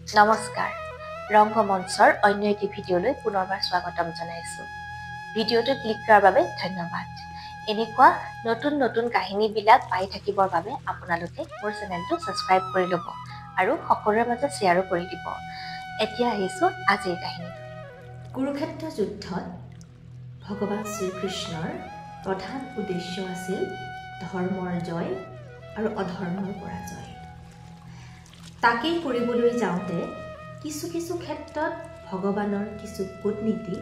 নমস্কাৰ ৰংগমঞ্চৰ অন্য এটি ভিডিঅ'লৈ পুনৰবাৰ স্বাগতম জনাইছোঁ ভিডিঅ'টো ক্লিক কৰাৰ বাবে ধন্যবাদ এনেকুৱা নতুন কাহিনীবিলাক পাই থাকিবৰ বাবে আপোনালোকে মোৰ চেনেলটো সাবস্ক্ৰাইব কৰি ল'ব আৰু সকলোৰে মাজত শ্বেয়াৰো কৰি দিব এতিয়া আহিছোঁ আজিৰ কাহিনীটো কুৰুক্ষেত্ৰ যুদ্ধত ভগৱান শ্ৰীকৃষ্ণৰ প্ৰধান উদ্দেশ্য আছিল ধৰ্মৰ জয় আৰু অধৰ্মৰ পৰাজয় তাকেই কৰিবলৈ যাওঁতে কিছু ক্ষেত্ৰত ভগৱানৰ কিছু কূটনীতি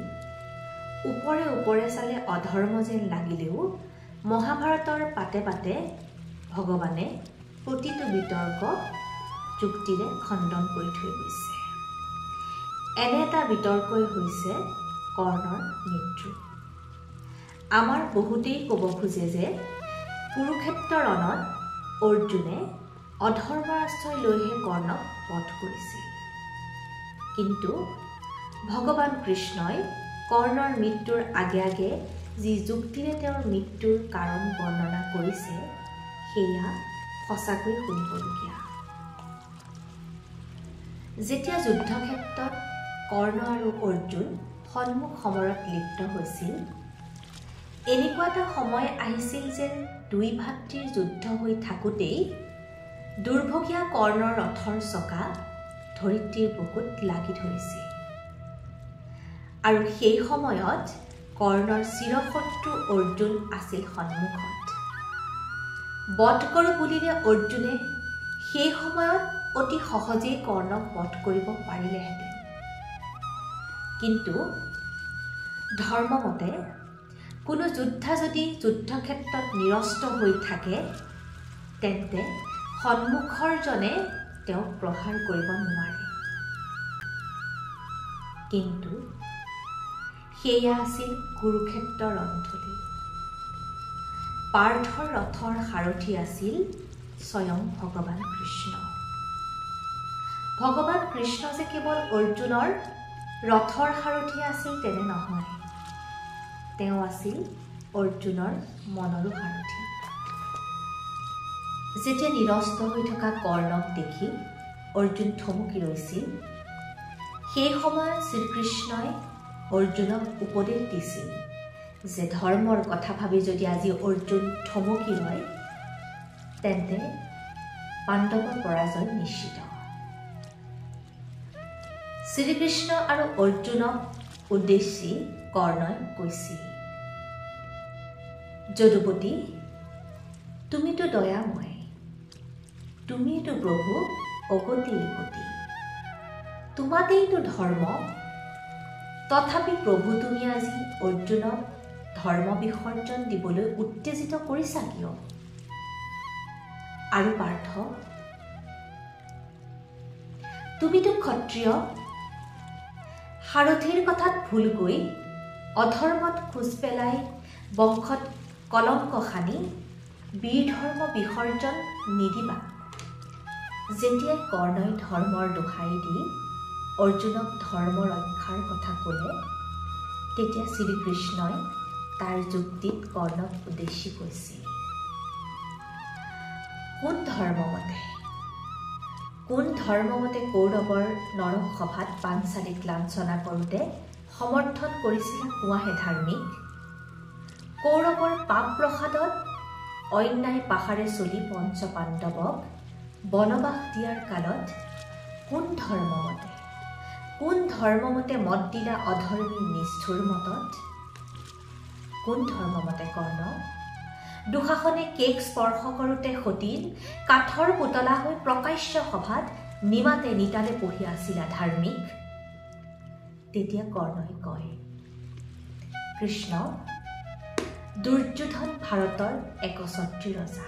ওপৰে চালে অধৰ্ম যেন লাগিলেও মহাভাৰতৰ পাতে ভগৱানে প্ৰতিটো বিতৰ্ক যুক্তিৰে খণ্ডন কৰি থৈ গৈছে এনে এটা বিতৰ্কই হৈছে কৰ্ণৰ মৃত্যু আমাৰ বহুতেই ক'ব খোজে যে কুৰুক্ষেত্ৰ ৰণত অৰ্জুনে অধৰ্মৰ আশ্ৰয় লৈহে কৰ্ণক বধ কৰিছিল কিন্তু ভগৱান কৃষ্ণই কৰ্ণৰ মৃত্যুৰ আগে যি যুক্তিৰে তেওঁৰ মৃত্যুৰ কাৰণ বৰ্ণনা কৰিছে সেয়া সঁচাকৈ শুনিবলগীয়া যেতিয়া যুদ্ধক্ষেত্ৰত কৰ্ণ আৰু অৰ্জুন সন্মুখ সমৰত লিপ্ত হৈছিল এনেকুৱা এটা সময় আহিছিল যে দুই ভাতৃৰ যুদ্ধ হৈ থাকোঁতেই দুৰ্ভগীয়া কৰ্ণৰ ৰথৰ চকা ধৰিত্ৰীৰ বুকুত লাগি ধৰিছিল আৰু সেই সময়ত কৰ্ণৰ চিৰশত্ৰু অৰ্জুন আছিল সন্মুখত বধ কৰোঁ বুলিলে অৰ্জুনে সেই সময়ত অতি সহজেই কৰ্ণক বধ কৰিব পাৰিলেহেঁতেন কিন্তু ধৰ্মমতে কোনো যোদ্ধা যদি যুদ্ধক্ষেত্ৰত নিৰস্ত হৈ থাকে তেন্তে সন্মুখৰজনে তেওঁক প্ৰহাৰ কৰিব নোৱাৰে কিন্তু সেয়া আছিল কুৰুক্ষেত্ৰ ৰণথলী পাৰ্থৰ ৰথৰ সাৰথি আছিল স্বয়ং ভগৱান কৃষ্ণ যে কেৱল অৰ্জুনৰ ৰথৰ সাৰথি আছিল তেনে নহয় তেওঁ আছিল অৰ্জুনৰ মনৰো সাৰথি যেতিয়া নিৰস্ত হৈ থকা কৰ্ণক দেখি অৰ্জুন থমকি ৰৈছিল সেই সময়ত শ্ৰীকৃষ্ণই অৰ্জুনক উপদেশ দিছিল যে ধৰ্মৰ কথা ভাবি যদি আজি অৰ্জুন থমকি ৰয় তেন্তে পাণ্ডৱৰ পৰাজয় নিশ্চিত শ্ৰীকৃষ্ণ আৰু অৰ্জুনক উদ্দেশ্যি কৰ্ণই কৈছিল যদুপতি তুমিতো দয়াময় তুমিতো প্ৰভু অগতিৰ গতি তোমাতেইতো ধৰ্ম তথাপি প্ৰভু তুমি আজি অৰ্জুনক ধৰ্ম বিসৰ্জন দিবলৈ উত্তেজিত কৰিছা কিয় আৰু পাৰ্থ তুমিতো ক্ষত্ৰিয় সাৰথিৰ কথাত ভুলকৈ অধৰ্মত খোজ পেলাই বংশত কলংক সানি বীৰ ধৰ্ম বিসৰ্জন নিদিবা যেতিয়াই কৰ্ণই ধৰ্মৰ দোহাই দি অৰ্জুনক ধৰ্ম ৰক্ষাৰ কথা ক'লে তেতিয়া শ্ৰীকৃষ্ণই তাৰ যুক্তিত কৰ্ণক উদ্দেশ্যি কৈছিল কোন ধৰ্মমতে কৌৰৱৰ নৰসভাত পাঞ্চালীক লাঞ্ছনা কৰোঁতে সমৰ্থন কৰিছিলা কোৱাহে ধাৰ্মিক কৌৰৱৰ পাপ প্ৰসাদত অন্যায় পাহাৰে চলি পঞ্চ পাণ্ডৱক বনবাস দিয়াৰ কালত কোন ধৰ্মমতে মত দিলা অধৰ্মী নিষ্ঠুৰ মতত কোন ধৰ্মমতে কৰ্ণ দুঃশাসনে কেক স্পৰ্শ কৰোঁতে সতীৰ কাঠৰ পুতলা হৈ প্ৰকাশ্য সভাত নিমাতে নিতালে পঢ়ি আছিলা ধাৰ্মিক তেতিয়া কৰ্ণই কয় কৃষ্ণ দুৰ্যোধন ভাৰতৰ একছত্ৰী ৰজা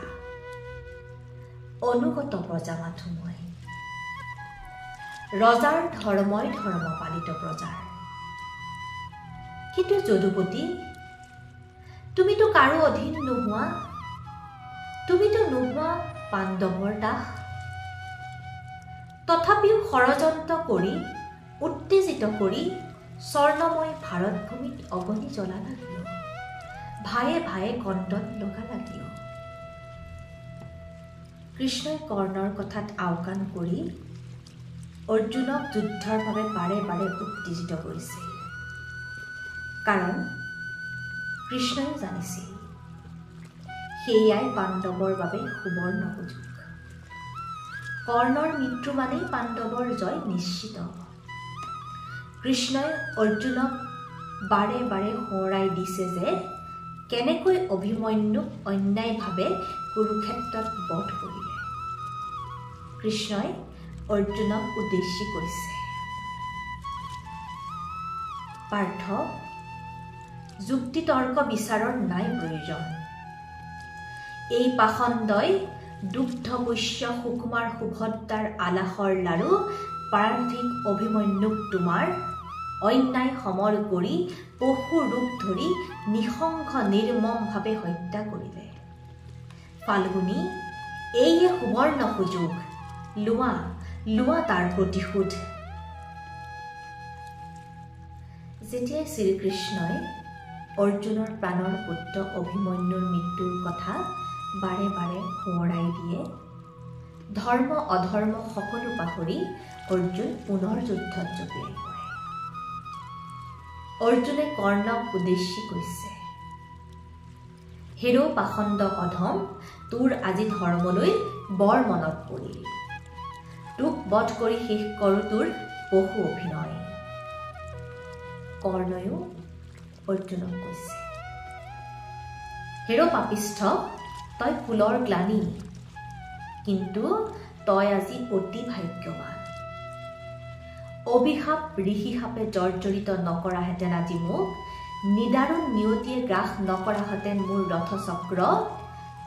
অনুগত প্ৰজা মাথো মই ৰজাৰ ধৰ্মই ধৰ্ম পালিত প্ৰজাৰ কিন্তু যদুপতি তুমিতো কাৰো অধীন নোহোৱা তুমিতো নোহোৱা পাণ্ডৱৰ দাস তথাপিও ষড়যন্ত্ৰ কৰি উত্তেজিত কৰি স্বৰ্ণময় ভাৰতভূমিত অগ্নি জ্বলালা কিয় ভায়ে কণ্টন লগালা কিয় কৃষ্ণই কৰ্ণৰ কথাত আওকাণ কৰি অৰ্জুনক যুদ্ধৰ বাবে বাৰে বাৰে উত্তেজিত কৰিছিল, কাৰণ কৃষ্ণই জানিছিল সেয়াই পাণ্ডৱৰ বাবে সুবৰ্ণ সুযোগ। কৰ্ণৰ মৃত্যু মানেই পাণ্ডৱৰ জয় নিশ্চিত। কৃষ্ণই অৰ্জুনক বাৰে বাৰে সোঁৱৰাই দিছে যে কেনেকৈ অভিমন্যুক অন্যায়ভাৱে কুৰুক্ষেত্ৰত বধ কৰিলে। কৃষ্ণই অৰ্জুনক উদ্দেশ্যি কৈছে, পাৰ্থ, যুক্তি তৰ্ক বিচাৰৰ নাই প্ৰয়োজন। এই পাষণ্ডই দুগ্ধপোষ্য সুকুমাৰ সুভদ্ৰাৰ আলাসৰ লাৰু প্ৰাৰ্থিক অভিমন্যুক তোমাৰ অন্যায় সমল কৰি পশু ৰূপ ধৰি নিশংস নিৰ্মমভাৱে হত্যা কৰিলে। ফাল্গুনী, এইয়ে সুবৰ্ণ সুযোগ, লোৱা লোৱা তাৰ প্ৰতিশোধ। যেতিয়াই শ্ৰীকৃষ্ণই অৰ্জুনৰ প্ৰাণৰ পুত্ৰ অভিমন্যুৰ মৃত্যুৰ কথা বাৰে বাৰে সোঁৱৰাই দিয়ে, ধৰ্ম অধৰ্ম সকলো পাহৰি অৰ্জুন পুনৰ যুদ্ধত জঁপিয়াই পৰে। অৰ্জুনে কৰ্ণক উদ্দেশ্যি কৈছে, হেৰ পাষণ্ড অধম, তোৰ আজি ধৰ্মলৈ বৰ মনত পৰিল। তোক বধ কৰি শেষ কৰোঁ তোৰ পশু অভিনয়। কৰ্ণয়ো অৰ্জুনক কৈছে, হেৰ পাপিষ্ঠ, তই কুলৰ গ্লানি, কিন্তু তই আজি অতি ভাগ্যৱান। অভিশাপ ঋষিশাপে জৰ্জৰিত নকৰাহেঁতেন আজি মোক, নিদাৰুণ নিয়তিয়ে গ্ৰাস নকৰাহেঁতেন মোৰ ৰথচক্ৰ,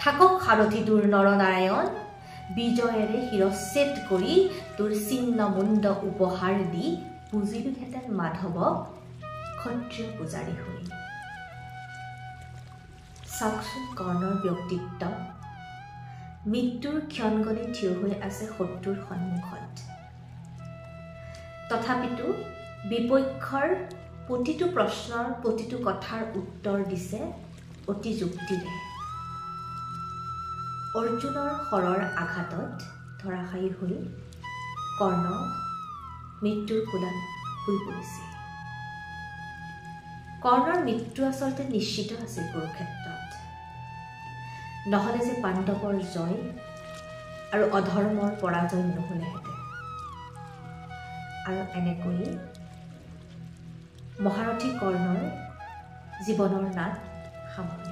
থাকক সাৰথি তোৰ নৰনাৰায়ণ, বিজয়েৰে শিৰচ্ছেদ কৰি তোৰ ছিন্ন মুণ্ড উপহাৰ দি পুজিলোহেঁতেন মাধৱক ক্ষত্ৰিয় পূজাৰী হৈ। চাওকচোন কৰ্ণৰ ব্যক্তিত্ব, মৃত্যুৰ ক্ষণগণে থিয় হৈ আছে শত্ৰুৰ সন্মুখত, তথাপিতো বিপক্ষৰ প্ৰতিটো প্ৰশ্নৰ প্ৰতিটো কথাৰ উত্তৰ দিছে অতি যুক্তিৰে। অৰ্জুনৰ শৰৰ আঘাতত ধৰাশায়ী হৈ কৰ্ণ মৃত্যুৰ কোলাত শুই পৰিছিল। কৰ্ণৰ মৃত্যু আচলতে নিশ্চিত আছিল কুৰুক্ষেত্ৰত, নহ'লে যে পাণ্ডৱৰ জয় আৰু অধৰ্মৰ পৰাজয় নহ'লেহেঁতেন। আৰু এনেকৈ মহাৰথী কৰ্ণৰ জীৱনৰ নাট সামৰিছে।